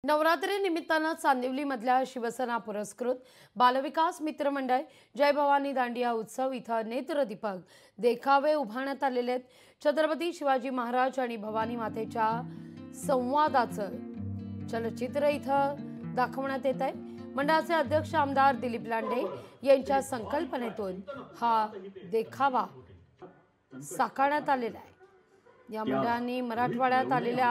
नवरात्री निमित्तानं चांदिवलीमधल्या शिवसेना पुरस्कृत बालविकास मित्र मंडळ जय भवानी दांडिया उत्सव इथं नेत्रदीपक देखावे उभारण्यात आलेले आहेत। छत्रपती शिवाजी महाराज आणि भवानी मातेच्या संवादाचं चलचित्र इथं दाखवण्यात येत आहे। मंडळाचे अध्यक्ष आमदार दिलीप लांडे यांच्या संकल्पनेतून हा देखावा साकारण्यात आलेला आहे। या मंडळांनी मराठवाड्यात आलेल्या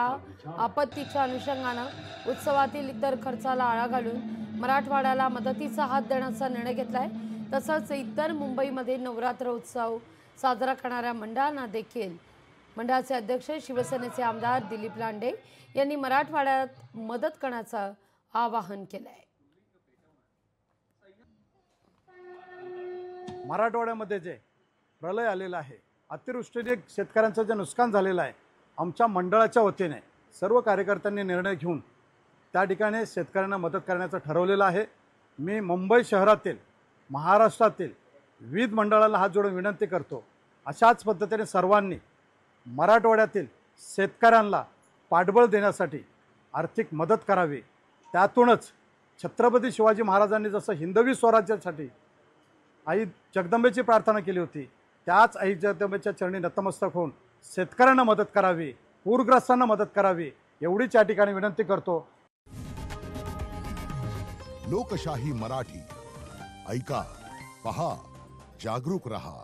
आपत्तीच्या अनुषंगाने उत्सवातील इतर खर्चाला आळा घालून मराठवाड्याला मदतीचा हात देण्याचा निर्णय घेतलाय। तसंच इतर मुंबईमध्ये नवरात्र उत्सव साजरा करणाऱ्या मंडळांना देखील मंडळाचे अध्यक्ष शिवसेनेचे आमदार दिलीप लांडे यांनी मराठवाड्यात मदत करण्याचं आवाहन केलंय। मराठवाड्यामध्ये जे प्रलय आलेला आहे, अतिवृष्टीने शेतकऱ्यांचं जे नुकसान झालेलं आहे, आमच्या मंडळाच्या वतीने सर्व कार्यकर्त्यांनी निर्णय घेऊन त्या ठिकाणी शेतकऱ्यांना मदत करण्याचं ठरवलेलं आहे। मी मुंबई शहरातील महाराष्ट्रातील विविध मंडळाला हात जोडून विनंती करतो, अशाच पद्धतीने सर्वांनी मराठवाड्यातील शेतकऱ्यांना पाठबळ देण्यासाठी आर्थिक मदत करावी। त्यातूनच छत्रपती शिवाजी महाराजांनी जसं हिंदवी स्वराज्यासाठी आई जगदंबेची प्रार्थना केली होती, त्याच आई जगदंबेच्या चरणी नतमस्तक होऊन शेतकऱ्यांना मदत करावी, पूरग्रस्तांना मदत करावी, एवढीच या ठिकाणी विनंती करतो। लोकशाही मराठी ऐका, पहा, जागरूक रहा।